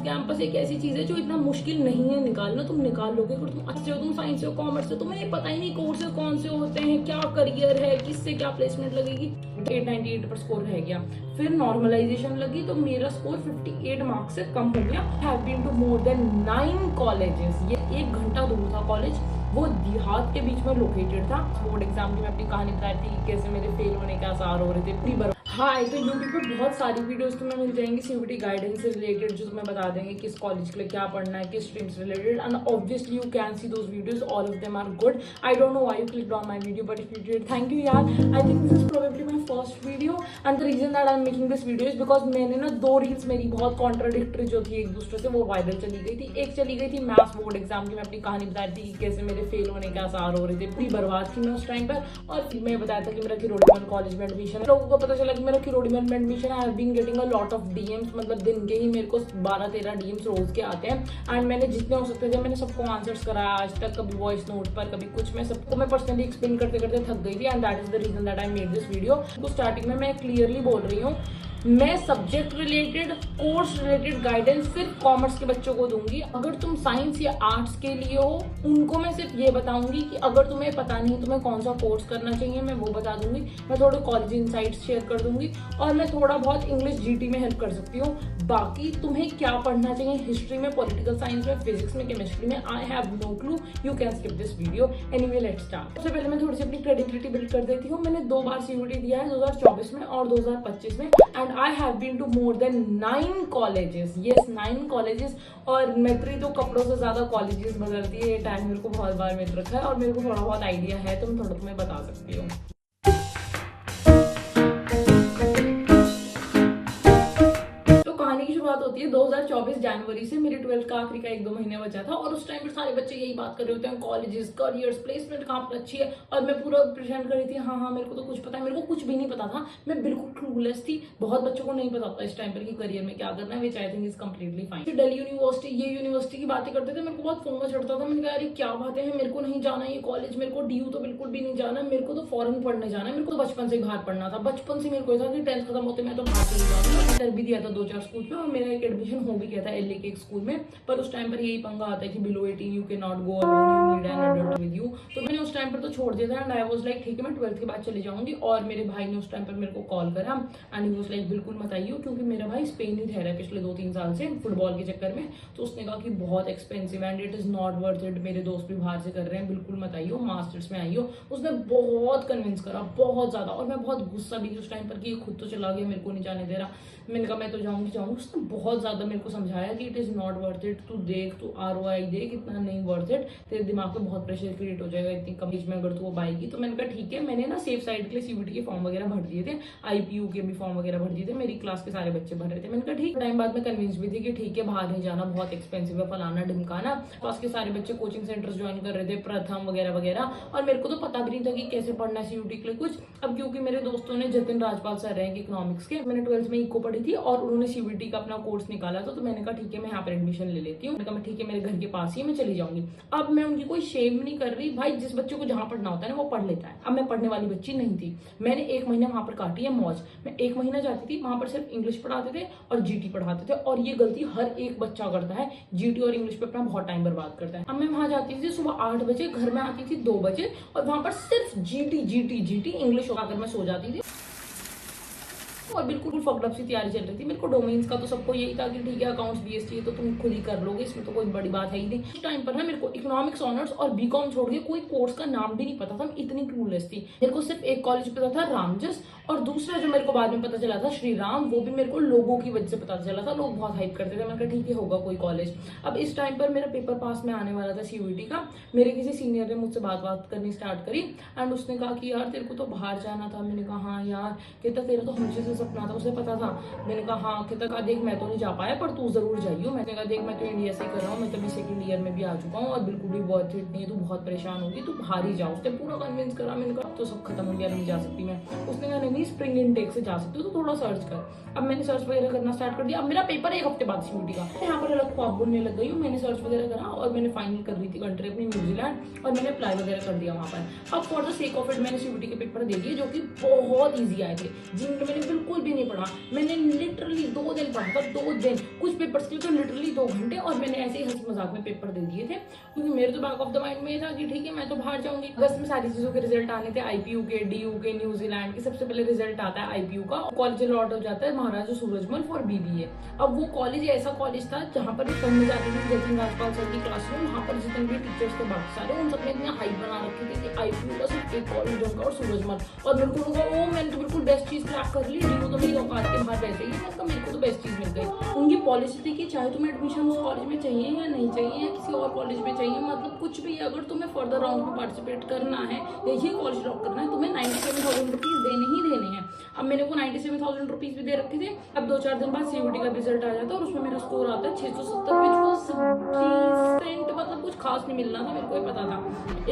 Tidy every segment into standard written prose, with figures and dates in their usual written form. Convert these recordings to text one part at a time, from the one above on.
Campus एक ऐसी चीज है जो इतना मुश्किल नहीं है निकालना, तुम निकाल लोगे। अगर तुम अच्छे हो, तुम साइंस हो, कॉमर्स हो, तुम्हें पता ही नहीं कोर्सेज कौन से होते हैं, क्या करियर है, किससे क्या प्लेसमेंट लगेगी। 898 पर स्कोर रह गया। फिर नॉर्मलाइजेशन लगी तो मेरा स्कोर 58 मार्क्स से कम हो गया। Have been to more than 9 colleges. ये 1 घंटा दूर था कॉलेज, वो देहात के बीच में लोकेटेड था। बोर्ड एग्जाम की मैं अपनी कहानी बताई थी, कैसे मेरे फेल होने के आसार हो रहे थे पूरी बार। हाँ, तो यूट्यूब पे बहुत सारी वीडियोस तुम्हें मिल जाएंगी सीयूईटी गाइडेंस से रिलेटेड, जो तुम्हें बता देंगे किस कॉलेज के लिए क्या पढ़ना है, किस स्ट्रीम से related. And obviously you can see those videos, all of them are good. I don't know why you clicked on my video, but if you did, thank you यार। I think this is probably my first video and the reason that I am making this video is because मैंने ना 2 reels मेरी बहुत contradictory जो थी एक दूसरे से, वो वायरल चली गई थी। एक चली गई थी मैथ्स बोर्ड एग्जाम की, मैं अपनी कहानी बताई थी कि कैसे मेरे फेल होने के आसार हो रहे थे, पूरी बर्बाद थी मैं उस टाइम पर। और फिर मैं बताया था कि मेरा किरोड़ीमल कॉलेज में एडमिशन, लोगों को पता चला कि मेरा किरोड़ीमल में admission. I have been getting a lot of DMs, मतलब दिन के ही मेरे को 12-13 डीएम्स रोज के आते हैं। एंड मैंने जितने हो सकते थे मैंने सबको आंसर्स कराया आज तक, कभी वॉइस नोट पर, कभी कुछ। मैं सबको मैं पर्सनली एक्सप्लेन करते करते थक गई थी and that is the reason that I made this video. तो स्टार्टिंग में मैं क्लियरली बोल रही हूँ, मैं subject related, course related guidance सिर्फ कॉमर्स के बच्चों को दूंगी। अगर तुम साइंस या आर्ट्स के लिए हो, उनको मैं सिर्फ ये बताऊंगी कि अगर तुम्हें पता नहीं तुम्हें कौन सा कोर्स करना चाहिए, मैं वो बता दूंगी। मैं थोड़े कॉलेज इनसाइट्स शेयर कर दूंगी और मैं थोड़ा बहुत इंग्लिश जीटी में हेल्प कर सकती हूँ। बाकी तुम्हें क्या पढ़ना चाहिए, हिस्ट्री में, पॉलिटिकल साइंस में, फिजिक्स में, केमिस्ट्री में, I have no clue. You can skip this video. Anyway, let's start. सबसे पहले मैं थोड़ी सी अपनी क्रेडिबिलिटी बिल्ड कर देती हूँ। मैंने 2 बार सीयूईटी दिया है, 2024 में और 2025 में। And I have been to more than 9 colleges. Yes, 9 colleges. और मैत्री तो कपड़ों से ज्यादा कॉलेजेस बदलती है। ये टैग मेरे को बहुत बार मिल रखा है और मेरे को थोड़ा बहुत आइडिया है, तो मैं थोड़ा तुम्हें बता सकती हूँ। कहानी की शुरुआत होती है 2024 जनवरी से। मेरे 12th का आखिरी का 1-2 महीने बचा था और उस टाइम पर सारे बच्चे यही बात कर रहे होते हैं, कॉलेजेस, करियर्स, प्लेसमेंट कहाँ पर अच्छी है। और मैं पूरा प्रेजेंट कर रही थी, हाँ मेरे को तो कुछ पता है। मेरे को कुछ भी नहीं पता था, मैं बिल्कुल क्लूलेस थी। बहुत बच्चों को नहीं पता होता इस टाइम पर कि करियर में क्या करना है, which I think is completely fine. Delhi university, ये यूनिवर्सिटी की बातें करते थे, मेरे को बहुत फोमो चढ़ता था। मैंने कहा अरे क्या बातें हैं, मेरे को नहीं जाना ये कॉलेज, मेरे को डीयू तो बिल्कुल भी नहीं जाना, मेरे को तो फॉरेन पढ़ने जाना है। मेरे को तो बचपन से बाहर पढ़ना था, बचपन से मेरे को था कि 10th खत्म होते मैं तो बाहर चली जाऊंगी। इंटर भी दिया था 2-4 स्कूल में और मेरा एक एडमिशन हो भी गया था एलए के एक स्कूल में। पर उस टाइम पर यही पंगा आता है कि below 18 you can not go alone, you need an adult with you. तो मैंने उस टाइम पर तो छोड़ दिया था एंड आई वाज लाइक ठीक है, मैं 12th के बाद चली जाऊंगी। और मेरे भाई ने उस टाइम पर मेरे को कॉल करा एंड ही वाज लाइक बिल्कुल मत आइयो, क्योंकि मेरा भाई स्पेन ही ठहरा है पिछले 2-3 साल से फुटबॉल के चक्कर में। तो उसने कहा कि बहुत expensive and it is not worth it, मेरे दोस्त भी बाहर से कर रहे हैं, बिल्कुल मत आइयो, मास्टर्स में आइयो। उसने बहुत कन्विंस करा, बहुत ज्यादा। और मैं बहुत गुस्सा भी थी उस टाइम पर कि ये खुद तो चला गया, मेरे को नहीं जाने दे रहा। मैंने कहा मैं तो जाऊंगी। उसने बहुत ज्यादा मेरे को समझाया कि it is not worth it, तू देख, तू ROI देख, इतना नहीं वर्थ इट, तेरे दिमाग पे बहुत प्रेशर क्रिएट हो जाएगा इतनी कम एज में अगर तू वो आएगी। तो मैंने कहा ठीक है। मैंने ना सेफ साइड के लिए सीयूईटी के फॉर्म वगैरह भर दिए थे, IPU के भी फॉर्म वगैरह भर दिए थे, मेरी क्लास के सारे बच्चे भर रहे थे। मैंने कहा ठीक। टाइम बाद में कन्विंस भी थी कि ठीक है बाहर नहीं जाना, बहुत एक्सपेंसिव है, फलाना ढिमकाना। पास के सारे बच्चे कोचिंग सेंटर्स ज्वाइन कर रहे थे, प्रथम वगैरह वगैरह। और मेरे को तो पता भी नहीं था कि कैसे पढ़ना है सीयूईटी के लिए कुछ। अब क्योंकि मेरे दोस्तों ने, जतिन राजपाल सर हैं इकोनॉमिक्स के, मैंने 12th में इको पढ़ी थी और उन्होंने सीयूईटी का अपना कोर्स निकाला था। तो मैंने कहा ठीक है मैं यहाँ पर एडमिशन ले लेती हूँ। मैंने कहा ठीक है, मेरे घर के पास ही मैं चली जाऊंगी। अब मैं उनकी कोई शेम नहीं कर रही, भाई जिस बच्चे को जहां पढ़ना होता है ना वो पढ़ लेता है। अब मैं पढ़ने वाली बच्ची नहीं थी। मैंने 1 महीना वहां पर काटी है मौज। मैं 1 महीना जाती थी, वहां पर सिर्फ इंग्लिश पढ़ाते थे और जीटी पढ़ाते थे। और ये गलती हर एक बच्चा करता है, जीटी और इंग्लिश पे अपना बहुत टाइम बर्बाद करता है। अब मैं वहां जाती थी सुबह 8 बजे, घर में आती थी 2 बजे और वहां पर सिर्फ जीटी इंग्लिश होकर मैं सो जाती थी और बिल्कुल फकड अप सी तैयारी चल रही थी। मेरे को डोमेन्स का तो सबको यही था कि ठीक है अकाउंट्स BSc तो तुम खुद ही कर लोगे, इसमें तो कोई बड़ी बात है ही नहीं। उस टाइम पर ना मेरे को इकोनॉमिक्स ऑनर्स और बीकॉम छोड़ के कोई कोर्स का नाम भी नहीं पता था, मैं इतनी क्लूलेस थी। मेरे को सिर्फ एक कॉलेज पता था, रामजस, और दूसरा जो मेरे को बाद में पता चला था श्री राम, वो भी मेरे को लोगों की वजह से पता चला था, लोग बहुत हाइप करते थे। मैंने कहा ठीक है होगा कोई कॉलेज। अब इस टाइम पर मेरा पेपर पास में आने वाला था सीयूईटी का। मेरे किसी सीनियर ने मुझसे बात करनी स्टार्ट करी एंड उसने कहा कि यार तेरे को तो बाहर जाना था। मैंने कहा हाँ यार। कहता तेरा तो हमेशा से सपना था, उसे पता था। मैंने कहा हाँ। कहता कहा देख मैं तो नहीं जा पाया पर तू जरूर जाइयो। मैंने कहा देख मैं तो इंडिया से कर रहा हूँ, मैं तभी 2nd ईयर में भी आ चुका हूँ और बिल्कुल भी वर्थ इट नहीं है, तू बहुत परेशान होगी, तू बाहर ही जाओ। उसने पूरा कन्विंस करा। मैंने कहा तो सब खत्म हो गया, नहीं जा सकती मैं। उसने कहा नहीं स्प्रिंग इनटेक से जा सकती हो, तो थोड़ा सर्च कर। अब मैंने सर्च वगैरह करना स्टार्ट कर दिया। अब मेरा पेपर 1 हफ्ते बाद सीयूईटी का। यहाँ पर अलग ख्वाब बुनने लग गई हूँ। मैंने सर्च वगैरह करा और मैंने फाइनल कर दी थी कंट्री अपनी न्यूजीलैंड और मैंने अप्लाई वगैरह कर दिया वहाँ पर। अब for the sake of it मैंने सीयूईटी के पेपर दे दिए जो कि बहुत ईजी आए थे, जिनमें मैंने बिल्कुल बिल्कुल भी नहीं पढ़ा। मैंने लिटरली 2 दिन पढ़ा था, 2 दिन, कुछ पेपर्स के लिए तो लिटरली 2 घंटे, और मैंने ऐसे ही हंसी मजाक में पेपर दे दिए थे, क्योंकि मेरे तो बैक ऑफ द माइंड में ये था कि ठीक है मैं तो बाहर जाऊंगी। अगस्त में सारी चीजों के रिजल्ट आने थे, IPU के, DU के, न्यूजीलैंड के। सबसे पहले रिजल्ट आता है IPU का, कॉलेज अलॉट हो जाता है महाराजा सूरजमल फॉर BBA। अब वो कॉलेज ऐसा कॉलेज था जहाँ पर पढ़ने जाती थी जतिन राजपाल सर की क्लास में, वहाँ पर जितने भी टीचर्स थे बाकी सारे, उन सबने इतना हाइप बना रखी थी कि IPU का सिर्फ एक कॉलेज होगा और सूरजमल। और मेरे को लगा ओ मैंने तो बिल्कुल बेस्ट चीज क्रैक कर ली, DU तो मेरी औकात के बाहर वैसे ही, मेरे को तो बेस्ट चीज मिल गई। उनकी पॉलिसी थी कि चाहे तुम्हें एडमिशन उस कॉलेज में चाहिए या नहीं चाहिए, या किसी और कॉलेज में चाहिए, मतलब कुछ भी, अगर तुम्हें फर्दर राउंड में पार्टिसिपेट करना है या ये कॉलेज ड्रॉप करना है, तुम्हें 97,000 रुपीज देने ही देने हैं। अब मैंने वो 97,000 रुपीज भी दे रखे थे। अब 2-4 दिन बाद CUET का रिजल्ट आ जाता है और उसमें मेरा स्कोर आता है 670, मतलब कुछ खास नहीं मिलना था, मेरे को ही पता था।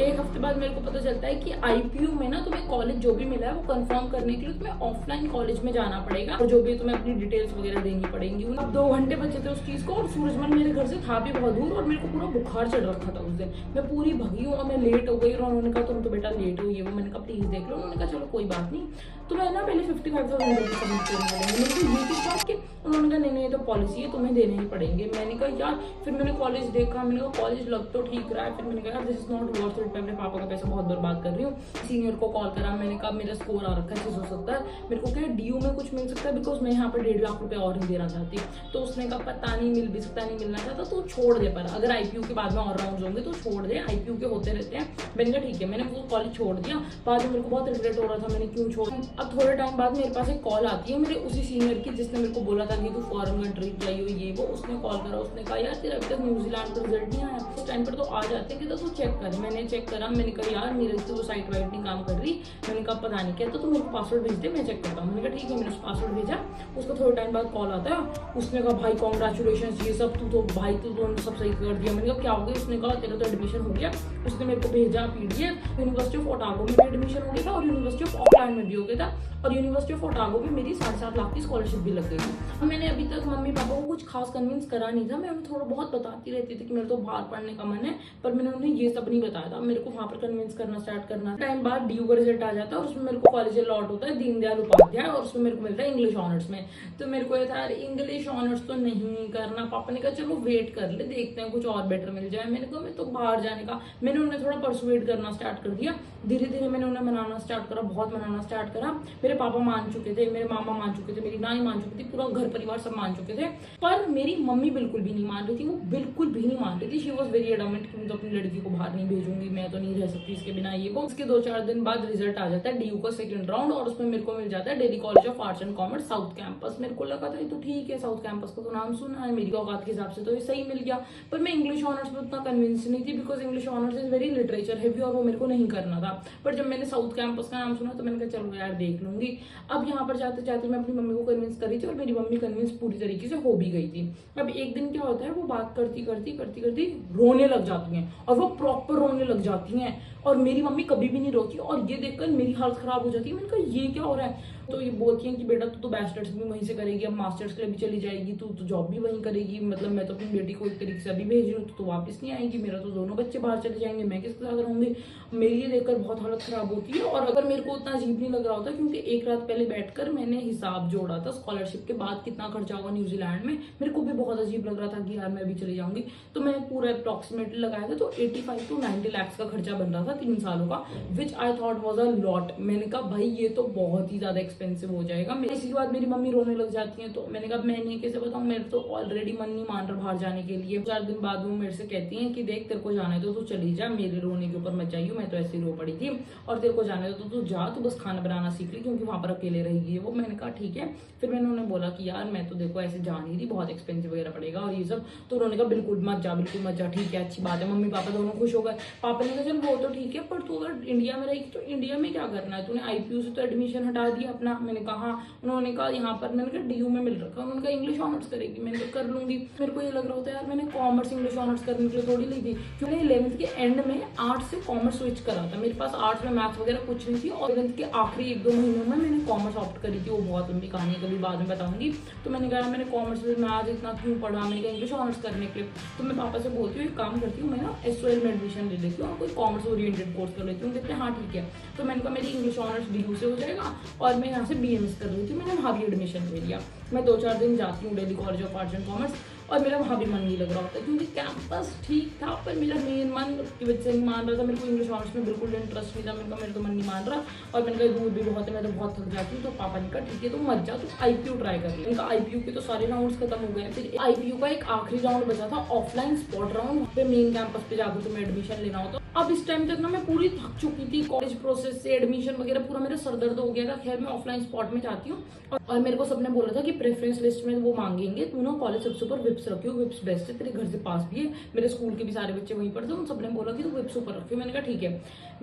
एक हफ्ते बाद मेरे को पता चलता है कि IPU में ना तुम्हें कॉलेज जो भी मिला है वो कंफर्म करने के लिए तुम्हें ऑफलाइन कॉलेज में जाना पड़ेगा, और जो भी तुम्हें अपनी डिटेल्स वगैरह देनी पड़ेंगी। अब 2 घंटे बचे थे उस चीज को, और सूरजमल मेरे घर से था भी बहुत दूर, और मेरे को पूरा बुखार चढ़ रखा था उस दिन। मैं पूरी भगी हूँ और मैं लेट हो गई, और उन्होंने कहा तुम तो बेटा लेट हो, ये वो। मैंने कहा प्लीज देख लो। उन्होंने कहा चलो कोई बात नहीं, तो मैं ना पहले 55,000 रुपये सबमिट करने पड़ेंगे। मेरे को ये किस बात के? उन्होंने कहा नहीं ये तो पॉलिसी है, तुम्हें देने ही पड़ेंगे। मैंने कहा यार, फिर मैंने कॉलेज देखा, मैंने कहा कॉलेज लग तो ठीक रहा है, फिर मैंने कहा यार this is not worth it, मैं अपने पापा का पैसा बहुत बर्बाद कर रही हूँ। सीनियर को कॉल करा, मैंने कहा मेरा स्कोर आ रखा है 670, मेरे को क्या DU में कुछ मिल सकता है, बिकॉज मैं यहाँ पर 1.5 लाख रुपए और नहीं देना चाहती। तो उसने कहा पता नहीं, मिल भी सकता, नहीं मिलना चाहता तो छोड़ दे, पर अगर IPU के बाद में और राउंड होंगे तो छोड़ दे, IPU के होते रहते हैं। मैंने कहा ठीक है, मैंने वो कॉलेज छोड़ दिया। बाद में मेरे को बहुत रिग्रेट हो रहा था मैंने क्यों छोड़ा। अब थोड़े टाइम बाद मेरे पास एक कॉल आती है मेरे उसी सीनियर की जिसने मेरे को बोला था कि तू फॉरेन कंट्री गई हो, ये वो। उसने कॉल करा, उसने कहा यार तेरा अभी तक न्यूजीलैंड का रिजल्ट नहीं आया, उस टाइम पर तो आ जाते कि तू चेक कर। मैंने चेक करा, मैंने कहा यार मेरे तो साइट वाइट नहीं काम कर रही। मैंने कहा पता नहीं क्या, तो तू मेरे को पासवर्ड भेज दे, मैं चेक करता हूँ। मैंने कहा ठीक है, मैंने पासवर्ड भेजा। उसका थोड़े टाइम बाद कॉल आता है, उसने कहा भाई कॉन्ग्रेचुलेशन, ये सब तू तो भाई तू तो सब सही कर दिया। मैंने कहा क्या हो गया? उसने कहा तेरा तो एडमिशन हो गया। उसने मेरे को भेजा PDF, यूनिवर्सिटी ऑफ ओटागो में भी एडमिशन हो गया था, और यूनिवर्सिटी ऑफ ऑकलैंड में भी हो गया था, और यूनिवर्सिटी ऑफ ओटागो में मेरी 7.5 लाख की स्कॉलरशिप भी लग गई थी। मैंने अभी तक मम्मी पापा को कुछ खास कन्विंस करा नहीं था, मैं उन्हें थोड़ा बहुत बताती रहती थी कि मेरे तो बाहर पढ़ने का मन है, पर मैंने उन्हें ये सब नहीं बताया था। मेरे को वहाँ पर कन्विंस करना स्टार्ट करना। टाइम बाद DU का रिजल्ट आ जाता है, और उसमें मेरे को कॉलेज अलॉट होता है दीनदयाल उपाध्याय, और उसमें मेरे को मिलता है इंग्लिश ऑनर्स में। तो मेरे को ये था यार इंग्लिश ऑनर्स तो नहीं करना। पापा ने कहा चलो वेट कर ले, देखते हैं कुछ और बेटर मिल जाए। मैंने कहा मैं तो बाहर जाने का, मैंने उन्हें थोड़ा परसुएट करना स्टार्ट कर दिया। धीरे धीरे मैंने उन्हें मनाना स्टार्ट करा, बहुत मनाना स्टार्ट करा। मेरे पापा मान चुके थे, मेरे मामा मान चुके थे, मेरी नानी मान चुकी थी, पूरा घर परिवार सब मान चुके थे, पर मेरी मम्मी बिल्कुल भी नहीं मान रही थी। वो बिल्कुल भी नहीं मान रही थी। शी वॉज वेरी एडमेंट कि मैं तो अपनी लड़की को बाहर नहीं भेजूंगी, मैं तो नहीं रह सकती इसके बिना, ये वो। उसके 2-4 दिन बाद रिजल्ट आ जाता है DU का सेकंड राउंड, और उसमें मेरे को मिल जाता है Delhi college of arts and commerce south campus. मेरे को लगा था ये तो ठीक है, साउथ कैंपस का तो नाम सुना है, मेरी औकात के हिसाब से तो ये सही मिल गया। पर मैं इंग्लिश ऑनर्स में उतना कन्विंस नहीं थी, because English honours is very literature heavy, और वो मेरे को नहीं करना था। पर जब मैंने साउथ कैंपस का नाम सुना तो मैंने कहा चलो यार देख लूंगी। अब यहाँ पर जाते जाते मैं अपनी मम्मी को कन्विंस कर रही थी, और मेरी मम्मी कन्विंस पूरी तरीके से हो भी गई थी। अब एक दिन क्या होता है, वो बात करती करती रोने लग जाती हैं, और वो प्रॉपर रोने लग जाती हैं, और मेरी मम्मी कभी भी नहीं रोती, और ये देखकर मेरी हालत खराब हो जाती है। मैंने कहा ये क्या हो रहा है? तो ये बोलती हैं कि बेटा तू तो बैचलर्स भी वहीं से करेगी, अब मास्टर्स के लिए भी चली जाएगी, तू तो जॉब भी वहीं करेगी, मतलब मैं तो अपनी बेटी को एक तरीके से अभी भेज रही हूँ, तो वापस नहीं आएगी, मेरा तो दोनों बच्चे बाहर चले जाएंगे, मैं किसके साथ रहूंगी। मेरी ये देखकर बहुत हालत खराब होती है। और अगर मेरे को उतना अजीब नहीं लग रहा होता, क्योंकि एक रात पहले बैठकर मैंने हिसाब जोड़ा था स्कॉलरशिप के बाद कितना खर्चा होगा न्यूजीलैंड में। मेरे को भी बहुत अजीब लग रहा था कि यार मैं भी चली जाऊंगी, तो मैं पूरा अप्रॉक्सीमेटली लगाया था, तो 85 to 90 लाख का खर्चा बन रहा था 3 सालों का, which I thought was a lot. मैंने कहा भाई ये तो बहुत ही ज्यादा एक्सपेंसिव हो जाएगा। इसी के बाद मेरी मम्मी रोने लग जाती है, तो मैंने कहा मैं नहीं कैसे बताऊं, मेरे तो ऑलरेडी मन नहीं मान रहा बाहर जाने के लिए। 4 दिन बाद वो मेरे से कहती हैं कि देख तेरे को जाने दो, तू चली जा, मेरे रोने के ऊपर मत जाइए, मैं तो ऐसे ही रो पड़ी थी, और तेरे को जाने दो तो तू जा, तू बस खाना बनाना सीख ली, क्योंकि वहां पर अकेले रहेगी वो। मैंने कहा ठीक है। फिर मैंने उन्हें बोला कि यार मैं तो देखो ऐसे जा नहीं रही, बहुत एक्सपेंसिव वगैरह पड़ेगा और ये सब। तो उन्होंने कहा बिल्कुल मत जा, बिल्कुल मत जा, ठीक है अच्छी बात है। मम्मी पापा दोनों खुश हो गए। पापा ने कहा चल वो तो ठीक है, पर तू अगर इंडिया में रहेगी तो इंडिया में क्या करना है, तूने IPU से तो एडमिशन हटा दिया अपना। मैंने कहा, उन्होंने कहा यहाँ पर, मैंने कहा DU में मिल रखा। उन्होंने कहा इंग्लिश ऑनर्स करेगी, मैंने कहा कर लूंगी। मेरे को ये लग रहा होता है यार मैंने कॉमर्स इंग्लिश ऑनर्स करने के लिए थोड़ी ली थी, क्योंकि 11th के एंड में आर्ट्स से कॉमर्स स्विच करा था। मेरे पास आर्ट्स में मैथ्स वगैरह कुछ नहीं थी, और 11th के आखिरी 1-2 महीनों में मैंने कॉमर्स ऑप्ट करी थी। वो बहुत लंबी कहानी, कभी बाद में बताऊंगी। तो मैंने कहा मैंने कॉमर्स में आज इतना क्यों पढ़ा, मैंने कहा इंग्लिश ऑनर्स करने के लिए। तो मैं पापा से बोलती हूँ एक काम करती हूँ, मैं ना SOL में एडमिशन ले लेती हूँ और कोई कॉमर्स ओरिएंटेड कोर्स कर लेती हूँ। कहते हैं हाँ ठीक है। तो मैंने कहा मेरी इंग्लिश ऑनर्स DU से हो जाएगा, और मैं यहाँ से BMS कर रही थी, मैंने वहाँ भी एडमिशन ले लिया। मैं 2-4 दिन जाती हूँ Delhi college of arts and commerce, और मेरा वहाँ भी मन नहीं लग रहा होता क्योंकि कैंपस ठीक था, पर मेरा मेन मन की वजह से नहीं मान रहा था। मेरे को इंग्लिश ऑनर्स में बिल्कुल इंटरेस्ट नहीं था। मेरे तो मन नहीं मान रहा, और मैंने कहा दूर भी बहुत है, मैं तो बहुत थक जाती हूँ। तो पापा ने कहा ठीक है, तुम मत जा, तुम IPU ट्राई कर ली। इनका IPU के तो सारे राउंड्स खत्म हो गए। फिर IPU का एक आखिरी राउंड बचा था, ऑफलाइन स्पॉट राउंड, पे मेन कैंपस पे जाकर तुम्हें एडमिशन लेना होता। अब इस टाइम तक ना मैं पूरी थक चुकी थी कॉलेज प्रोसेस से, एडमिशन वगैरह पूरा मेरा सर दर्द हो गया था। खैर मैं ऑफलाइन स्पॉट में जाती हूँ, और मेरे को सबने बोला था कि प्रेफरेंस लिस्ट में वो मांगेंगे, तू ना कॉलेज सबसे ऊपर विप्स रखियो, विप्स बेस्ट है, तेरे घर से पास भी है, मेरे स्कूल के भी सारे बच्चे वहीं पढ़ते, उन सबने बोला कि तू विप्स ऊपर रखियो। मैंने कहा ठीक है।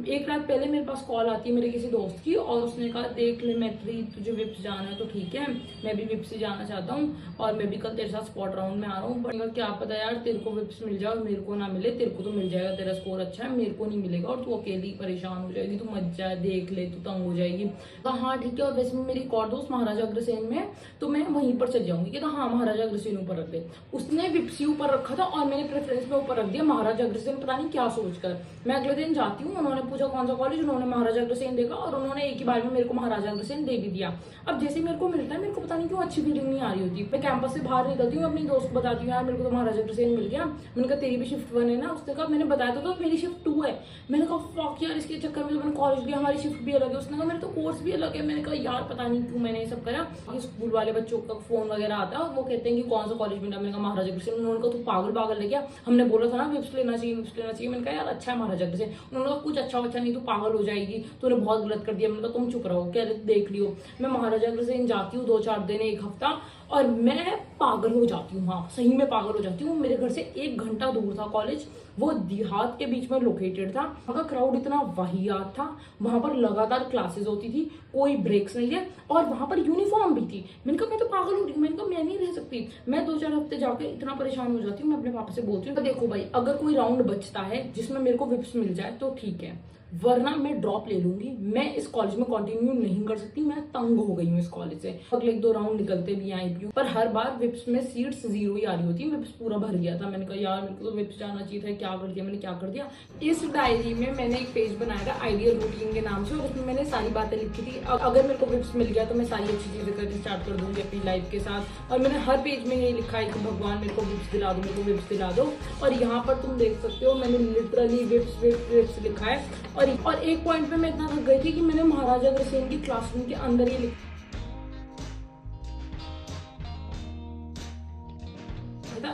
एक रात पहले मेरे पास कॉल आती है मेरे किसी दोस्त की, और उसने कहा देख ले मैत्री, तुझे विप्स जाना है तो ठीक है, मैं भी विप्स से जाना चाहता हूँ, और मैं भी कल तेरे साथ स्पॉट राउंड में आ रहा हूँ, बट क्या पता यार तेरे को विप्स मिल जाए और मेरे को ना मिले। तेरे को तो मिल जाएगा, तेरा स्कोर अच्छा है, मेरे को नहीं मिलेगा, और तू अकेली परेशान हो जाएगी, तू मत जा, देख ले, तू तंग हो जाएगी। कहा हाँ ठीक है, और वैसे में मेरी एक और दोस्त महाराजा अग्रसेन में, तो मैं वहीं पर चल जाऊंगी। कहता हाँ महाराजा अग्रसेन ऊपर रख दे। उसने विप्सी ऊपर रखा था और मैंने प्रेफरेंस में ऊपर रख दिया महाराजा अग्रसेन, पता नहीं क्या सोचकर। मैं अगले दिन जाती हूँ, उन्होंने पूछा कौन सा कॉलेज, उन्होंने महाराजा अग्रसेन देखा, और उन्होंने एक ही बार में मेरे को महाराजा अग्रसेन दे भी दिया। अब जैसे मेरे को मिलता है, मेरे को पता नहीं क्यों अच्छी फीलिंग नहीं आ रही होती। मैं कैंपस से बाहर निकलती हूँ, अपनी दोस्त को बताती हूँ यार मेरे को तो महाराजा अग्रसेन मिल गया। मैंने कहा तेरी भी शिफ्ट 1 है ना? उसने कहा मैंने बताया तो मेरी शिफ्ट 2 है। मैंने कहा फक यार, इसके चक्कर में तो मैंने कॉलेज लिया, हमारी शिफ्ट भी अलग है। उसने कहा मेरे तो कोर्स भी अलग है। मैंने कहा यार पता नहीं क्यों मैंने ये सब करा। स्कूल वाले बच्चों का फोन वगैरह आता है और वो कहते हैं कि कौन सा कॉलेज मिला। मैंने कहा महाराजा अग्रसेन। उन्होंने कहा तू पागल है क्या, हमने बोला था ना विप्स लेना चाहिए, विप्स लेना चाहिए। मैंने कहा यार अच्छा है महाराजा अग्रसेन। उन्होंने कहा कुछ अच्छा बच्चा नहीं, तू पागल हो जाएगी, तूने बहुत गलत कर दिया। मैंने कहा तुम चुप रहो, क्या देख लियो। मैं महाराजा अग्रसेन जाती हूँ 2-4 दिन, 1 हफ्ता, और मैं पागल हो जाती हूँ। हाँ सही में पागल हो जाती हूँ। मेरे घर से 1 घंटा दूर था कॉलेज, वो देहात के बीच में लोकेटेड था। वहाँ का क्राउड इतना वाहियात था, वहां पर लगातार क्लासेस होती थी, कोई ब्रेक्स नहीं है, और वहां पर यूनिफॉर्म भी थी। मैंने कहा मैं तो पागल हो रही हूँ, मैंने कहा मैं नहीं रह सकती। मैं 2-4 हफ्ते जाकर इतना परेशान हो जाती हूँ। मैं अपने पापा से बोलती हूँ तो देखो भाई, अगर कोई राउंड बचता है जिसमें मेरे को विप्स मिल जाए तो ठीक है, वरना मैं ड्रॉप ले लूंगी। मैं इस कॉलेज में कंटिन्यू नहीं कर सकती, मैं तंग हो गई हूँ इस कॉलेज से। अगले 1-2 राउंड निकलते भी IPU, पर हर बार विप्स में सीट्स 0 ही आ रही होती। विप्स पूरा भर गया था। मैंने कहा यार मेरे को तो विप्स जाना चाहिए था, क्या कर दिया मैंने, क्या कर दिया। इस डायरी में मैंने एक पेज बनाया था आइडियल रूटीन के नाम से, और उसमें मैंने सारी बातें लिखी थी। अगर मेरे को विप्स मिल गया तो मैं सारी अच्छी चीजें करनी स्टार्ट कर दूंगी अपनी लाइफ के साथ। और मैंने हर पेज में यही लिखा है कि भगवान मेरे को विप्स दिला दो, मेरे को विप्स दिला दो। और यहाँ पर तुम देख सकते हो मैंने लिटरली विप्स लिखा है। और एक पॉइंट पे मैं इतना थक गई थी कि मैंने महाराजा अग्रसेन की क्लासरूम के अंदर ही लिखा,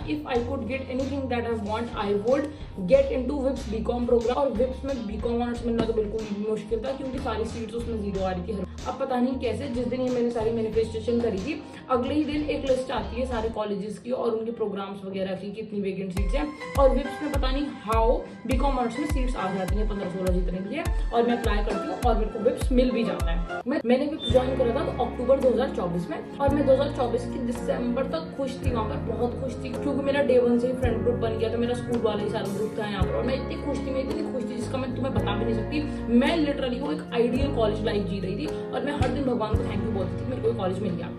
if I could get anything that I want, I would get into VIPS BCom programme. और विप्स में BCom ऑनर्स मिलना तो बिल्कुल मुश्किल था क्योंकि सारी सीट्स उसमें 0 आ रही थी। अब पता नहीं कैसे, जिस दिन ये मैंने सारी मैनिफेस्टेशन करी थी, अगले ही दिन एक लिस्ट आती है सारे कॉलेजेस की और उनके प्रोग्राम्स वगैरह की, कितनी वेकेंट सीट्स हैं। और विप्स में पता नहीं हाउ BCom ऑनर्स में सीट्स आ जाती हैं 15-16 जितने भी है, और मैं अप्लाई करती हूँ और मेरे को विप्स मिल भी जाता है। मैंने विप्स ज्वाइन करा था तो अक्टूबर 2024 में, और मैं 2024 की दिसंबर तक खुश थी, वहाँ पर बहुत खुश थी क्योंकि मेरा डे 1 से ही फ्रेंड ग्रुप बन गया था। मेरा स्कूल वाला ही सारा ग्रुप था यहाँ पर, और मैं इतनी खुश थी जिसका मैं तुम्हें बता भी नहीं सकती। मैं लिटरली वो एक आइडियल कॉलेज लाइफ जी रही थी, और मैं हर दिन भगवान को थैंक यू बोलती थी मेरे को कॉलेज मिल गया।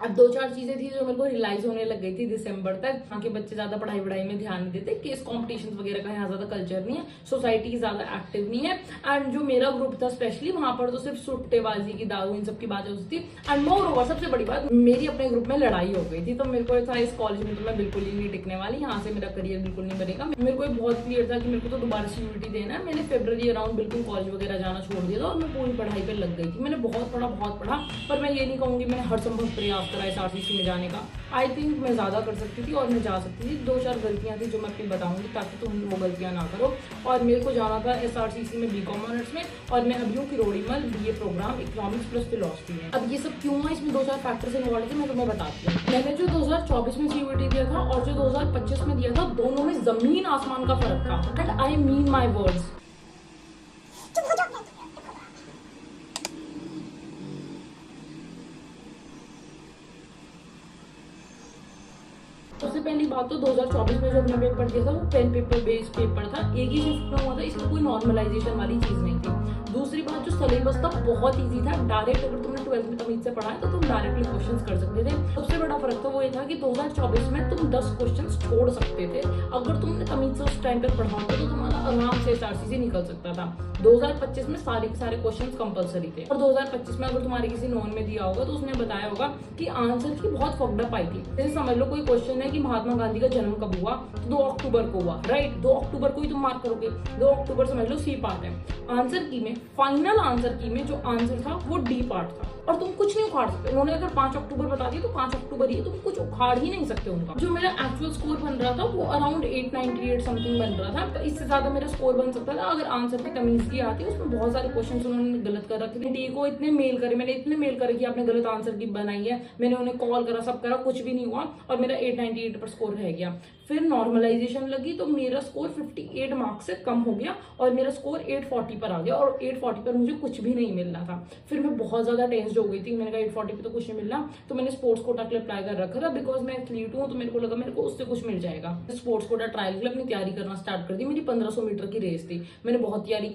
अब 2-4 चीजें थी जो मेरे को रियलाइज होने लग गई थी दिसंबर तक। यहाँ के बच्चे ज्यादा पढ़ाई में ध्यान नहीं देते, केस कॉम्पिटिशन वगैरह का यहाँ ज्यादा कल्चर नहीं है, सोसाइटी ज्यादा एक्टिव नहीं है। एंड जो मेरा ग्रुप था स्पेशली, वहां पर तो सिर्फ सुट्टेबाजी की, दारू, इन सब की बातें होती थी। एंड मोर ओवर सबसे बड़ी बात, मेरी अपने ग्रुप में लड़ाई हो गई थी। तो मेरे को था इस कॉलेज में तो मैं बिल्कुल ही नहीं टिकने वाली, यहाँ से मेरा करियर बिल्कुल नहीं बनेगा। मेरे को बहुत क्लियर था कि मेरे को तो दोबारा CUET देना है। मैंने फरवरी अराउंड बिल्कुल कॉलेज वगैरह जाना छोड़ दिया था और मैं पूरी पढ़ाई पर लग गई थी। मैंने बहुत पढ़ा, पर मैं ये नहीं कहूंगी मैंने हर संभव प्रयास करा SRCC में जाने का। आई थिंक मैं ज्यादा कर सकती थी और मैं जा सकती थी। 2-4 गलतियां थी जो मैं आपको बताऊंगी ताकि तुम वो गलतियां ना करो। और मेरे को जाना था SRCC में BCom ऑनर्स में, और मैं अभी हूँ Kirorimal BA programme economics plus philosophy में। अब ये सब क्यों है, इसमें 2-4 फैक्टर्स इन्वॉल्व थे, मैं तुम्हें बताती हूँ। मैंने जो 2024 में CUET दिया था और जो 2025 में दिया था, दोनों में जमीन आसमान का फर्क था। And I mean my words. सबसे पहली बात तो 2024 में जब मैं पेपर दिया था वो पेन पेपर बेस्ड पेपर था, एक ही शिफ्ट में हुआ था, इसमें कोई नॉर्मलाइजेशन वाली चीज नहीं थी। दूसरी बात, जो सिलेबस था बहुत इजी था, डायरेक्ट अगर तुमने 12th में तमीज से पढ़ा है तो तुम डायरेक्टली क्वेश्चंस कर सकते थे। सबसे बड़ा फर्क था वो ये था कि 2024 में तुम 10 क्वेश्चंस छोड़ सकते थे। अगर तुमने तमीज से उस टाइम पर पढ़ा होता तो तुम्हारा आराम से SRCC निकल सकता था। 2025 में सारे के सारे क्वेश्चंस कंपलसरी थे। और 2025 में अगर तुम्हारे किसी नॉन में दिया होगा तो उसने बताया होगा कि आंसर की बहुत फकडअप आई थी। जैसे समझ लो कोई क्वेश्चन है कि महात्मा गांधी का जन्म कब हुआ, तो 2 अक्टूबर को हुआ, राइट। 2 अक्टूबर को ही तुम मार्क करोगे, 2 अक्टूबर समझ लो सी पार्ट है। आंसर की में, फाइनल आंसर की में जो आंसर था वो डी पार्ट था, और तुम कुछ नहीं उखाड़ सकते। उन्होंने अगर 5 अक्टूबर बता दिया तो 5 अक्टूबर ही, तुम कुछ उखाड़ ही नहीं सकते उनका। जो मेरा एक्चुअल स्कोर बन रहा था वो अराउंड 898 समथिंग बन रहा था, तो इससे ज्यादा मेरा स्कोर बन सकता था अगर आंसर की तमीज की आती। उसमें बहुत सारे क्वेश्चन उन्होंने गलत कर रखे थे। डी को इतने मेल करे, मैंने इतने मेल करे कि आपने गलत आंसर की बनाई है, मैंने उन्हें कॉल करा, सब करा, कुछ भी नहीं हुआ और मेरा 898 पर स्कोर रह गया। फिर नॉर्मलाइजेशन लगी तो मेरा स्कोर 58 मार्क्स से कम हो गया और मेरा स्कोर 840 पर आ गया, और 840 पर मुझे कुछ भी नहीं मिल रहा था। फिर मैं बहुत ज्यादा टेंस्ड हो गई थी, मैंने कहा 840 पे तो कुछ नहीं मिल रहा, तो मैंने स्पोर्ट्स कोटा के लिए अप्लाई कर रखा था। बिकॉज मैं एथलीट हूँ तो मेरे को लगा मेरे को उससे कुछ मिल जाएगा। स्पोर्ट्स कोटा ट्रायल के लिए अपनी तैयारी करना स्टार्ट कर दी। मेरी 1500 मीटर की रेस थी, मैंने बहुत तैयारी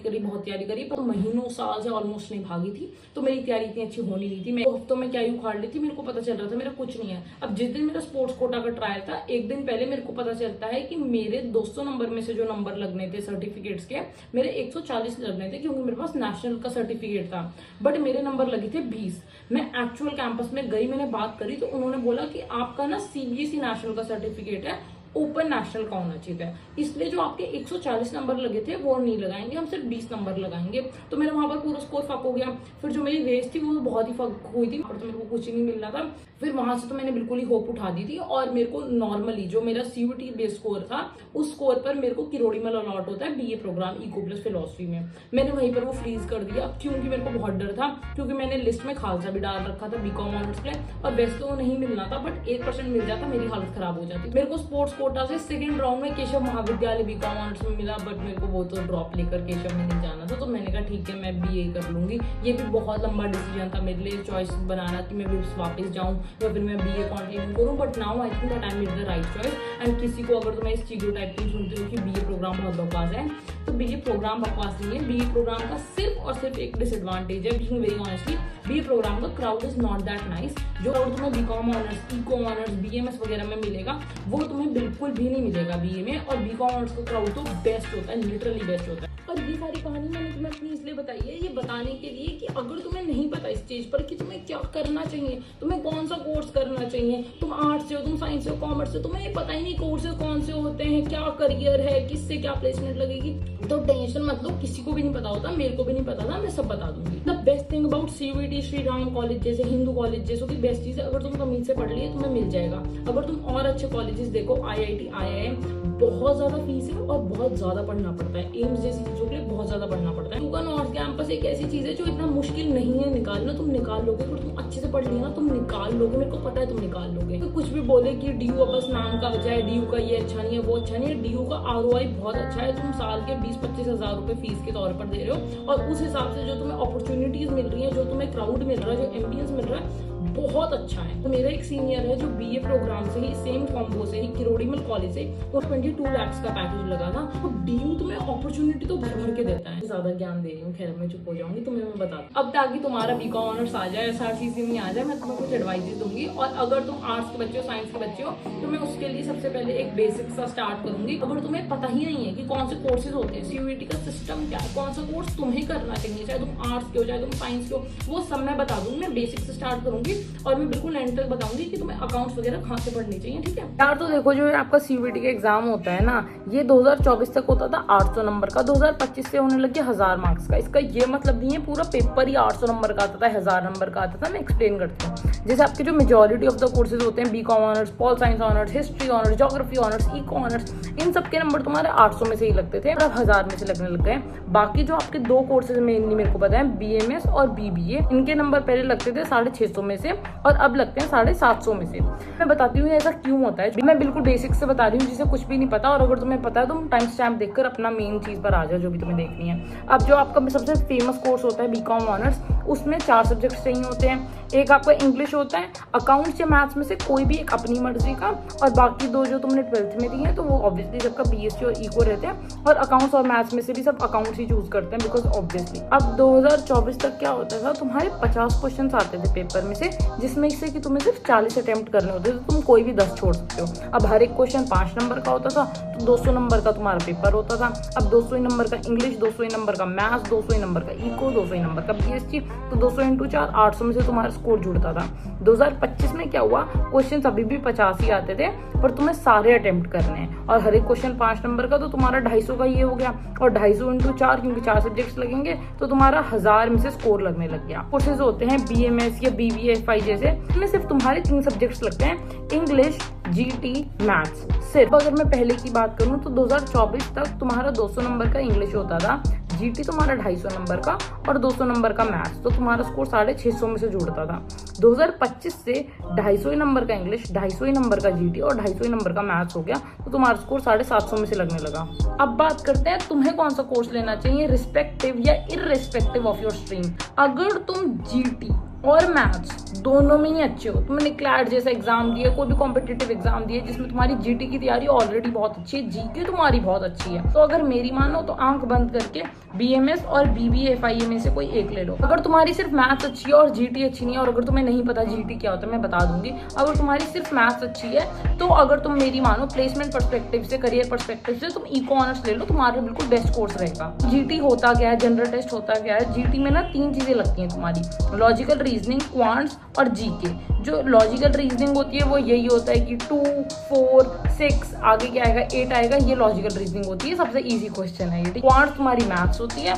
करी, पर महीनों साल से ऑलमोस्ट नहीं भागी थी, तो मेरी तैयारी इतनी अच्छी होनी नहीं थी। मैं हफ्तों में क्या ही उखाड़ ली थी, मेरे को पता चल रहा था मेरा कुछ नहीं है। अब जिस दिन मेरा स्पोर्ट्स कोटा का ट्रायल था, एक दिन पहले मेरे को पता चलता है कि मेरे 200 नंबर में से जो नंबर लगने थे सर्टिफिकेट्स के, मेरे 140 लगने थे, क्योंकि मेरे पास नेशनल का सर्टिफिकेट था, बट मेरे नंबर लगे थे 20। मैं एक्चुअल कैंपस में गई, मैंने बात करी तो उन्होंने बोला कि आपका ना सीबीएसई नेशनल का सर्टिफिकेट है, ओपन नेशनल का होना चाहिए, इसलिए जो आपके 140 नंबर लगे थे वो नहीं लगाएंगे, हम सिर्फ 20 नंबर लगाएंगे। तो मेरा वहां पर पूरा स्कोर फक हो गया। फिर जो मेरी रेस थी वो बहुत ही फक हुई थी, और तो मेरे को कुछ ही नहीं मिल रहा था। फिर वहां से तो मैंने बिल्कुल ही होप उठा दी थी, और मेरे को नॉर्मली जो मेरा सीयूटी बेस स्कोर था उस स्कोर पर मेरे को किरोड़ी में अलॉट होता है BA programme eco plus philosophy में। मैंने वहीं पर वो फ्रीज कर दिया, क्योंकि मेरे को बहुत डर था, क्योंकि मैंने लिस्ट में खालसा भी डाल रखा था बीकॉम ऑनर्स के लिए, और वैसे तो वो नहीं मिलना था, बट 1% मिल जाता मेरी हालत खराब हो जाती। मेरे को स्पोर्ट्स कोटा से सेकंड राउंड में केशव महाविद्यालय बीकॉम ऑनर्स में मिला, बट मेरे को वो तो ड्रॉप लेकर केशव में नहीं जाना था, तो मैंने कहा ठीक है मैं बीए कर लूंगी। ये भी बहुत लंबा डिसीजन था मेरे लिए, चॉइस बनाना कि मैं वापस जाऊं या फिर मैं बीए कंटिन्यू करूं, but now I think that I made the right choice. And किसी को अगर तुम्हें इस स्टीरियोटाइप में सुनते हो कि बीए प्रोग्राम बहुत बकवास है, तो बीए प्रोग्राम बकवास नहीं है। बीए प्रोग्राम का सिर्फ और सिर्फ एक डिसएडवांटेज है, being very honestly, BA program का crowd is not that nice. जो क्राउड तुम्हें BCom honours, eco honours, BMS वगैरह में मिलेगा वो तुम्हें बिल्कुल भी नहीं मिलेगा बीए में। और बीकॉम ऑनर्स का क्राउड तो बेस्ट होता है, लिटरली बेस्ट होता है। और ये सारी कहानी मैंने तुम्हें अपनी इसलिए बताई है, ये बताने के लिए कि अगर तुम्हें नहीं पता इस स्टेज पर कि तुम्हें क्या करना चाहिए, तुम्हें कौन सा कोर्स करना चाहिए, तुम आर्ट्स से हो, तुम साइंस से हो, कॉमर्स से, तुम्हें ये पता ही नहीं कोर्सेज कौन से होते हैं, क्या करियर है, किससे क्या प्लेसमेंट लगेगी, तो टेंशन मत लो। किसी को भी नहीं पता होता, मेरे को भी नहीं पता था, मैं सब बता दूंगी। The best thing about CUET, Shri Ram college जैसे, हिंदू कॉलेज जैसे की बेस्ट चीज है, अगर तुम तमीज से पढ़ लिए तुम्हें मिल जाएगा। अगर तुम और अच्छे कॉलेजेस देखो, IIT, IIM, बहुत ज्यादा फीस है और बहुत ज्यादा पढ़ना पड़ता है। एम्स जैसी चीजों के लिए बहुत ज्यादा पढ़ना पड़ता है। क्योंकि नॉर्थ कैंपस एक ऐसी चीज है जो इतना मुश्किल नहीं है निकालना, तुम निकाल लोगे। अगर तुम अच्छे से पढ़ लिया ना तुम निकाल लोगे, मेरे को पता है तुम निकाल लोगे। तो कुछ भी बोले कि DU बस नाम का बचा है, DU का ये अच्छा नहीं है, वो अच्छा नहीं है, DU का ROI बहुत अच्छा है। तुम साल के 20-25 हजार रुपए फीस के तौर पर दे रहे हो, और उस हिसाब से जो तुम्हें अपॉर्चुनिटीज मिल रही है, जो तुम्हें क्राउड मिल रहा है, जो एम्बियंस मिल रहा है, बहुत अच्छा है। तो मेरा एक सीनियर है जो बीए प्रोग्राम से ही, सेम कॉम्बो से ही, किरोड़ीमल कॉलेज से, और 22 लाख का पैकेज लगा था। तो DU तुम्हें अपॉर्चुनिटी तो भर भर के देता है। ज्यादा ज्ञान दे रही हूँ, खैर मैं चुप हो जाऊंगी, तुम्हें मैं बता दूँ। अब ताकि तुम्हारा बीकॉम ऑनर्स आ जाए, SRCC में आ जाए, मैं तुम्हें कुछ एडवाइस दूंगी। और अगर तुम आर्ट्स के बच्चे हो, साइंस के बच्चे हो, तो मैं उसके लिए सबसे पहले एक बेसिक सा स्टार्ट करूंगी। अगर तुम्हें पता ही नहीं है कि कौन से कोर्सेज होते हैं, सीयूईटी का सिस्टम क्या है, कौन सा कोर्स तुम्हें करना चाहिए, चाहे तुम आर्ट्स के हो, चाहे तुम साइंस के हो, वो सब मैं बता दूंगी। मैं बेसिक से स्टार्ट करूंगी और मैं बिल्कुल एंड तक बताऊंगी कि तुम्हें अकाउंट्स वगैरह कहाँ से पढ़नी चाहिए, ठीक है यार। तो देखो जो आपका सीयूईटी का एग्जाम होता है ना, ये 2024 तक होता था 800 नंबर का, 2025 से होने लग गया 1000 मार्क्स का। इसका ये मतलब नहीं है पूरा पेपर ही 800 नंबर का आता था, 1000 नंबर का आता था। मैं एक्सप्लेन करती हूँ। जैसे आपके जो मेजोरिटी ऑफ द कोर्सेज होते हैं, BCom honours, pol science honours, history honours, geography honours, eco honours, इन सबके नंबर तुम्हारे 800 में से ही लगते थे, अब 1000 में से लगने लग गए। बाकी जो आपके 2 कोर्सेज मेनली मेरे को पता है, BMS और BBA, इनके नंबर पहले लगते थे 650 में से, और अब लगते हैं 750 में से। मैं बताती हूँ ऐसा क्यों होता है। मैं बिल्कुल बेसिक से बता रही हूँ, जिसे कुछ भी नहीं पता, और अगर तुम्हें पता है तुम टाइम स्टैम्प देखकर अपना मेन चीज पर आ जाओ, जो भी तुम्हें देखनी है। अब जो आपका सबसे फेमस कोर्स होता है बीकॉम ऑनर्स, उसमें 4 सब्जेक्ट चाहिए होते हैं। एक आपका इंग्लिश होता है, अकाउंट्स या मैथ्स में से कोई भी एक अपनी मर्जी का, और बाकी 2 जो तुमने 12th में दी है तो वो ऑब्वियसली सबका बीएससी और इको रहते हैं, और अकाउंट्स और मैथ्स में से भी सब अकाउंट्स ही चूज करते हैं बिकॉज ऑब्वियसली। अब 2024 तक क्या होता था, तुम्हारे 50 क्वेश्चन आते थे पेपर में से, जिसमें से कि तुम्हें सिर्फ 40 अटेम्प्ट करने होते थे, तो तुम कोई भी 10 छोड़ सकते हो। अब हर एक क्वेश्चन 5 नंबर का होता था, तो 200 नंबर का तुम्हारा पेपर होता था। अब 200 नंबर का इंग्लिश, 200 नंबर का मैथ्स, 200 नंबर का इको, 200 नंबर का बीएससी, तो 200 × 4 800 में से तुम्हारा स्कोर जुड़ता था। 2025 में क्या हुआ, क्वेश्चन अभी भी 50 ही आते थे, पर तुम्हें सारे अटेम्प्ट करने हैं, और हर एक क्वेश्चन 5 नंबर का, तो तुम्हारा 250 का ये हो गया, और 250 × 4 क्योंकि 4 सब्जेक्ट्स लगेंगे तो तुम्हारा 1000 में से स्कोर लगने लग गया। कोर्सेज होते हैं बीएमएस या बीबीएफआई जैसे, इसमें सिर्फ तुम्हारे 3 सब्जेक्ट्स लगते हैं, इंग्लिश, जीटी, मैथ्स सिर्फ। अगर मैं पहले की बात करूं तो 2024 तक तुम्हारा 200 नंबर का इंग्लिश होता था, जीटी तुम्हारा 250 नंबर का, और 200 नंबर का मैथ्स, तो तुम्हारा स्कोर 650 में से जुड़ता था। 2025 से 250 नंबर का इंग्लिश, 250 नंबर का जीटी और 250 नंबर का मैथ्स हो गया, तो तुम्हारा स्कोर 750 में से लगने लगा। अब बात करते हैं तुम्हें कौन सा कोर्स लेना चाहिए, रिस्पेक्टिव या इररिस्पेक्टिव ऑफ योर स्ट्रीम। अगर तुम जीटी और मैथ्स दोनों में ही अच्छे हो, तुमने क्लैट जैसा एग्जाम दिया, कोई भी कॉम्पिटिटिव एग्जाम दिए जिसमें तुम्हारी जीटी की तैयारी ऑलरेडी बहुत अच्छी है, जीके तुम्हारी बहुत अच्छी है, तो अगर मेरी मानो तो आंख बंद करके बीएमएस और बीबीएफआई में से कोई एक ले लो। अगर तुम्हारी सिर्फ मैथ्स अच्छी है और जीटी अच्छी नहीं है, और अगर तुम्हें नहीं पता जीटी क्या होता है मैं बता दूंगी, अगर तुम्हारी सिर्फ मैथ्स अच्छी है तो अगर तुम मेरी मानो प्लेसमेंट पर्सपेक्टिव से, करियर पर्सपेक्टिव से, तुम इको ऑनर्स ले लो, तुम्हारा बिल्कुल बेस्ट कोर्स रहेगा। जीटी होता क्या है, जनरल टेस्ट होता क्या है, जीटी में ना 3 चीजें लगती हैं तुम्हारी, लॉजिकल रीजनिंग, क्वांट्स और जीके। जो लॉजिकल रीजनिंग होती है वो यही होता है कि 2, 4, 6 आगे क्या आएगा, 8 आएगा, ये लॉजिकल रीजनिंग होती है, सबसे इजी क्वेश्चन है ये। क्वांट्स तुम्हारी मैथ्स होती है,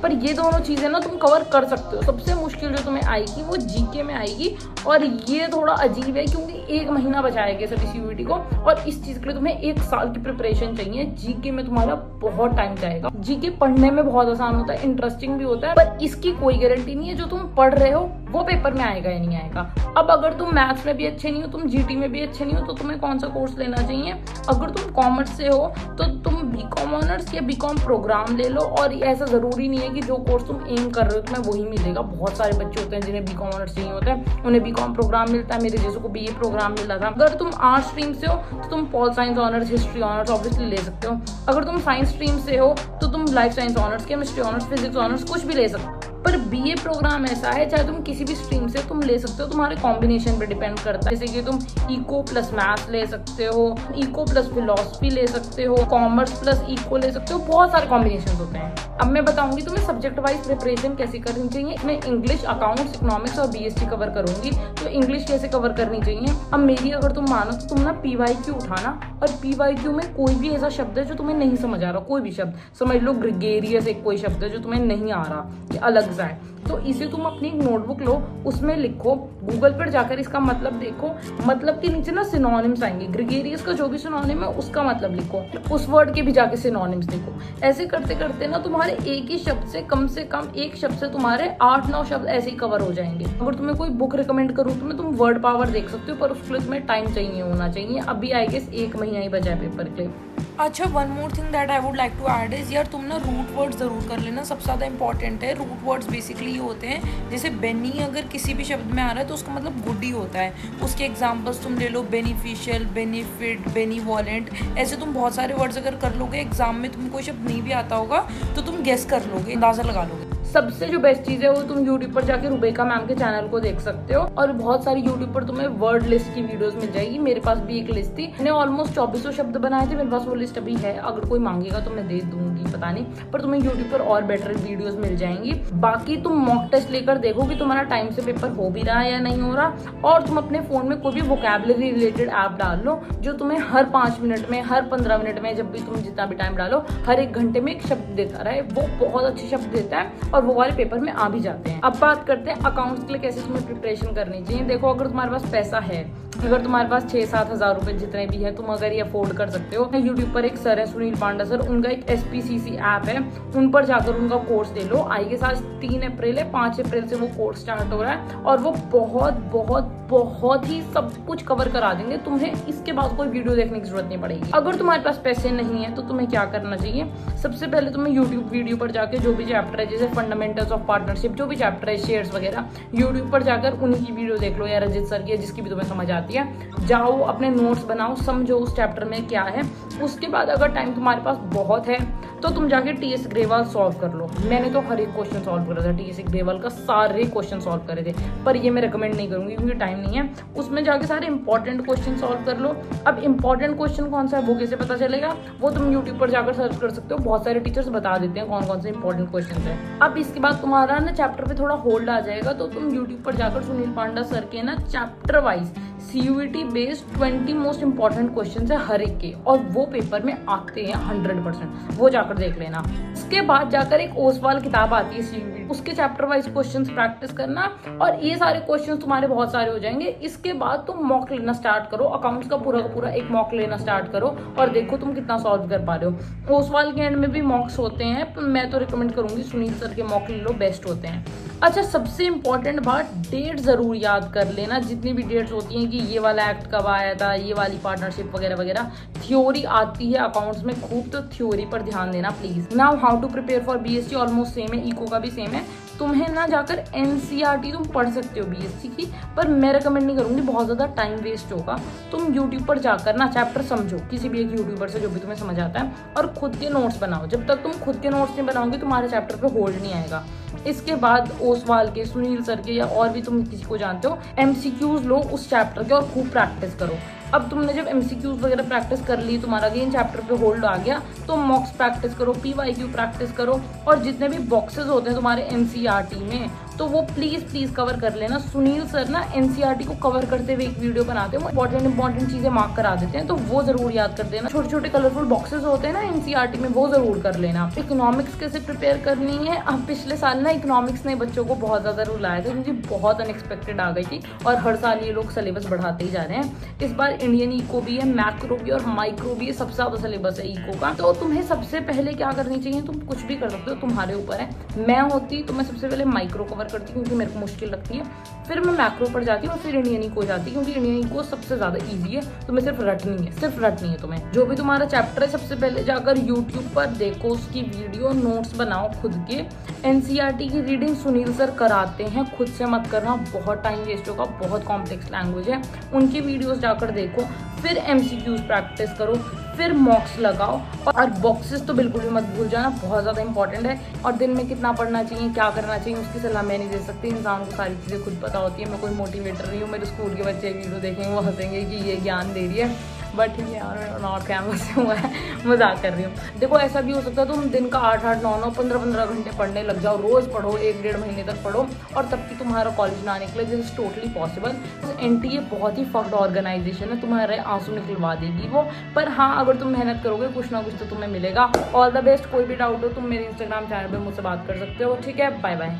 पर ये दोनों चीजें ना तुम कवर कर सकते हो। सबसे मुश्किल जो तुम्हें आएगी वो जीके में आएगी, और ये थोड़ा अजीब है क्योंकि 1 महीना बचाएगा सभी सीयूईटी को, और इस चीज के लिए तुम्हें 1 साल की प्रिपरेशन चाहिए। जीके में तुम्हारा बहुत टाइम जाएगा। जीके पढ़ने में बहुत आसान होता है, इंटरेस्टिंग भी होता है, पर इसकी कोई गारंटी नहीं है जो तुम पढ़ रहे हो वो पेपर में आएगा या नहीं आएगा। अब अगर तुम मैथ्स में भी अच्छे नहीं हो, तुम जीटी में भी अच्छे नहीं हो, तो तुम्हें कौन सा कोर्स लेना चाहिए। अगर तुम कॉमर्स से हो तो तुम बीकॉम ऑनर्स या बीकॉम प्रोग्राम ले लो, और ऐसा जरूरी नहीं है कि जो कोर्स तुम एम कर रहे हो तुम्हें वही मिलेगा। बहुत सारे बच्चे होते हैं जिन्हें बीकॉम ऑनर्स चाहिए होता है, उन्हें बीकॉम प्रोग्राम मिलता है, मेरे जैसों को बीए प्रोग्राम मिला था। अगर तुम आर्ट्स स्ट्रीम से हो तो तुम Paul science honours, history honours obviously ले सकते हो। अगर तुम साइंस स्ट्रीम से हो तो तुम life science honours, chemistry honours, physics honours कुछ भी ले सकते हो। पर बीए प्रोग्राम ऐसा है, चाहे तुम किसी भी स्ट्रीम से तुम ले सकते हो, तुम्हारे कॉम्बिनेशन पे डिपेंड करता है। जैसे कि तुम इको प्लस मैथ्स ले सकते हो, इको प्लस फिलॉसफी ले सकते हो, कॉमर्स प्लस इको ले सकते हो, बहुत सारे कॉम्बिनेशन होते हैं। अब मैं बताऊंगी तुम्हें सब्जेक्ट वाइज प्रिपरेशन कैसे करनी चाहिए। मैं इंग्लिश, अकाउंट्स, इकोनॉमिक्स और बीएसटी कवर करूंगी, तो इंग्लिश कैसे कवर करनी चाहिए। अब मेरी अगर तुम मानो तो तुम ना पीवाईक्यू उठाना, और पीवाईक्यू में कोई भी ऐसा शब्द है जो तुम्हें नहीं समझ आ रहा, कोई भी शब्द समझ लो, ग्रेगेरियस एक कोई शब्द है जो तुम्हें नहीं आ रहा, ये अलग सा है, तो इसे तुम अपनी एक नोटबुक लो, उसमें लिखो, गूगल पर जाकर इसका मतलब देखो, मतलब के नीचे ना सिनोनिम्स आएंगे, ग्रेगेरियस का जो भी सिनोनिम है उसका मतलब लिखो, उस वर्ड के भी जाके सिनोनिम्स देखो। ऐसे करते करते ना तुम्हारे एक ही शब्द से कम एक शब्द से तुम्हारे 8-9 शब्द ऐसे ही कवर हो जाएंगे। अगर तुम्हें कोई बुक रिकमेंड करूँ तो तुम वर्ड पावर देख सकते हो, पर उसके लिए तुम्हें टाइम चाहिए होना चाहिए। अभी आई गेस 1 महीना ही बचा है पेपर के लिए। अच्छा, one more thing that I would like to add is, यार तुम ना रूट वर्ड्स जरूर कर लेना, सबसे ज़्यादा इंपॉर्टेंट है। रूट वर्ड्स बेसिकली होते हैं, जैसे बेनी अगर किसी भी शब्द में आ रहा है तो उसका मतलब गुड ही होता है। उसके एग्जांपल्स तुम ले लो, बेनिफिशियल, बेनिफिट, बेनीवॉलेंट, ऐसे तुम बहुत सारे वर्ड्स अगर कर लोगे, एग्जाम में तुम्हें कोई शब्द नहीं भी आता होगा तो तुम गेस कर लोगे, अंदाजा लगा लोगे। सबसे जो बेस्ट चीज़ है वो तुम यूट्यूब पर जाके रुबेका मैम के चैनल को देख सकते हो, और बहुत सारी यूट्यूब पर तुम्हें वर्ड लिस्ट की वीडियोस मिल जाएगी। मेरे पास भी एक लिस्ट थी, मैंने ऑलमोस्ट 2400 शब्द बनाए थे, मेरे पास वो लिस्ट अभी है, अगर कोई मांगेगा तो मैं दे दूंगी, पता नहीं, पर तुम्हें यूट्यूब पर और बेटर वीडियोस मिल जाएंगी। बाकी तुम मॉक टेस्ट लेकर देखो कि तुम्हारा टाइम से पेपर हो भी रहा है या नहीं हो रहा, और तुम अपने फोन में कोई भी वोकैबुलरी रिलेटेड ऐप डाल लो जो तुम्हें हर 5 मिनट में, हर 15 मिनट में, जब भी तुम जितना भी टाइम डालो, हर 1 घंटे में एक शब्द देता रहे। वो बहुत अच्छे शब्द देता है और वो वाले पेपर में आ भी जाते हैं। अब बात करते हैं अकाउंट्स के लिए कैसे तुम्हें प्रिपरेशन करनी चाहिए। देखो, अगर तुम्हारे पास पैसा है अगर तुम्हारे पास 6-7 हजार रुपए जितने भी है, तुम अगर ये अफोर्ड कर सकते हो, यूट्यूब पर एक सर है सुनील पांडा सर, उनका एक SPCC ऐप है, उन पर जाकर उनका कोर्स ले लो। आई के साथ 3 अप्रैल है, 5 अप्रैल से वो कोर्स स्टार्ट हो रहा है और वो बहुत बहुत बहुत ही सब कुछ कवर करा देंगे। तुम्हें इसके बाद कोई वीडियो देखने की जरूरत नहीं पड़ेगी। अगर तुम्हारे पास पैसे नहीं है तो तुम्हें क्या करना चाहिए, सबसे पहले तुम्हें यूट्यूब वीडियो पर जाकर जो भी चैप्टर है, जैसे फंडामेंटल्स ऑफ पार्टनरशिप, जो भी चैप्टर है, शेयर्स वगैरह, यूट्यूब पर जाकर उन्हीं की वीडियो देख लो, या रजित सर की, जिसकी भी तुम्हें समझ आती है। जाओ अपने नोट्स बनाओ, समझो उस चैप्टर में क्या है। उसके बाद अगर टाइम तुम्हारे पास बहुत है तो तुम जाके TS ग्रेवाल सॉल्व कर लो। मैंने तो हर एक क्वेश्चन सॉल्व करा था, TS ग्रेवाल का सारे क्वेश्चन सॉल्व करे थे, पर ये मैं रिकमेंड नहीं करूंगी क्योंकि टाइम नहीं है। उसमें जाके सारे इंपॉर्टेंट क्वेश्चन सॉल्व कर लो। अब इंपॉर्टेंट क्वेश्चन कौन सा है वो कैसे पता चलेगा, वो तुम यूट्यूब पर जाकर सर्च कर सकते हो, बहुत सारे टीचर्स बता देते हैं कौन कौन से इंपॉर्टेंट क्वेश्चन है। अब इसके बाद तुम्हारा ना चैप्टर पे थोड़ा होल्ड आ जाएगा, तो तुम यूट्यूब पर जाकर सुनील पांडा सर के ना chapter wise CUET based 20 most important question है हर एक के, और वो पेपर में आते हैं 100%, वो जाकर देख लेना। उसके बाद जाकर एक ओसवाल किताब आती है CUET, उसके चैप्टर वाइज क्वेश्चंस प्रैक्टिस करना, और ये सारे क्वेश्चंस तुम्हारे बहुत सारे हो जाएंगे। इसके बाद तुम मॉक लेना स्टार्ट करो, अकाउंट्स का पूरा एक मॉक लेना स्टार्ट करो और देखो तुम कितना सॉल्व कर पा रहे हो। ओसवाल के एंड में भी मॉक्स होते हैं, पर मैं तो रिकमेंड करूंगी सुनील सर के मॉक ले लो, बेस्ट होते हैं। अच्छा, सबसे इंपॉर्टेंट बात, डेट जरूर याद कर लेना, जितनी भी डेट्स होती हैं कि ये वाला एक्ट कब आया था, ये वाली पार्टनरशिप वगैरह वगैरह। थ्योरी आती है अकाउंट्स में खूब, तो थ्योरी पर ध्यान देना please. Now how to prepare for BSc almost same है, इको का भी सेम है। तुम्हें ना जाकर NCERT तुम पढ़ सकते हो BSc की, पर मैं रिकमेंड नहीं करूंगी, बहुत ज्यादा टाइम वेस्ट होगा। तुम यूट्यूब पर जाकर ना चैप्टर समझो किसी भी एक यूट्यूबर से, जो भी तुम्हें समझ आता है, और खुद के नोट्स बनाओ। जब तक तुम खुद के नोट्स नहीं बनाओगे तुम्हारे चैप्टर पे होल्ड नहीं आएगा। इसके बाद ओसवाल के, सुनील सर के, या और भी तुम किसी को जानते हो, MCQs लो उस चैप्टर के और खूब प्रैक्टिस करो। अब तुमने जब MCQs वगैरह प्रैक्टिस कर ली, तुम्हारा अगेन चैप्टर पे होल्ड आ गया, तो मॉक्स प्रैक्टिस करो, PYQ प्रैक्टिस करो, और जितने भी बॉक्सेस होते हैं तुम्हारे NCERT में, तो वो प्लीज कवर कर लेना। सुनील सर ना NCERT को कवर करते हुए एक वीडियो बनाते हैं, इंपॉर्टेंट चीजें मार्क करा देते हैं, तो वो जरूर याद कर देना। छोटे छोटे कलरफुल बॉक्सेस होते हैं ना NCERT में, वो जरूर कर लेना। इकोनॉमिक्स कैसे प्रिपेयर करनी है, अब पिछले साल ना इकोनॉमिक्स ने बच्चों को बहुत ज्यादा रुलाया था, क्योंकि बहुत अनएक्सपेक्टेड आ गई थी, और हर साल ये लोग सिलेबस बढ़ाते ही जा रहे हैं। इस बार इंडियन इको भी है, मैक्रो भी और माइक्रो भी है, सबसे ज्यादा सिलेबस है इको का। तो तुम्हें सबसे पहले क्या करनी चाहिए, तुम कुछ भी कर सकते हो, तुम्हारे ऊपर है। मैं होती तो मैं सबसे पहले माइक्रो कवर करती, क्योंकि मेरे को मुश्किल लगती है, फिर मैं मैक्रो पर जाती हूँ, और फिर इंडियन इको जाती, क्योंकि इंडियन इको सबसे ज्यादा ईजी है। तुम्हें सिर्फ रटनी है तुम्हें। जो भी तुम्हारा चैप्टर है, सबसे पहले जाकर यूट्यूब पर देखो, उसकी वीडियो नोट्स बनाओ खुद के। NCERT की रीडिंग सुनील सर कराते हैं, खुद से मत करना, बहुत टाइम वेस्ट होगा, बहुत कॉम्प्लेक्स लैंग्वेज है। उनकी वीडियोस जाकर देखो, फिर MCQs प्रैक्टिस करो, फिर मॉक्स लगाओ, और बॉक्सेस तो बिल्कुल भी मत भूल जाना, बहुत ज़्यादा इंपॉर्टेंट है। और दिन में कितना पढ़ना चाहिए, क्या करना चाहिए, उसकी सलाह मैं नहीं दे सकती, इंसान को सारी चीज़ें खुद पता होती है। मैं कोई मोटिवेटर नहीं हूँ, मेरे स्कूल के बच्चे वीडियो देखेंगे वो हंसेंगे कि ये ज्ञान दे रही है, बट ठीक है यार, नॉर्थ कैंपस से हुआ है, मजाक कर रही हूँ। देखो ऐसा भी हो सकता है तुम दिन का 8-8, 9-9, 15-15 घंटे पढ़ने लग जाओ, रोज पढ़ो, 1-1.5 महीने तक पढ़ो, और तब कि तुम्हारा कॉलेज ना निकले। This is totally possible. NTA बहुत ही फक्ड ऑर्गेनाइजेशन है, तुम्हारे आंसू निकलवा देगी वो, पर हाँ अगर तुम मेहनत करोगे कुछ ना कुछ तो तुम्हें मिलेगा। All the best. कोई भी डाउट हो तुम मेरे इंस्टाग्राम चैनल पर मुझसे बात कर सकते हो। ठीक है, बाय बाय।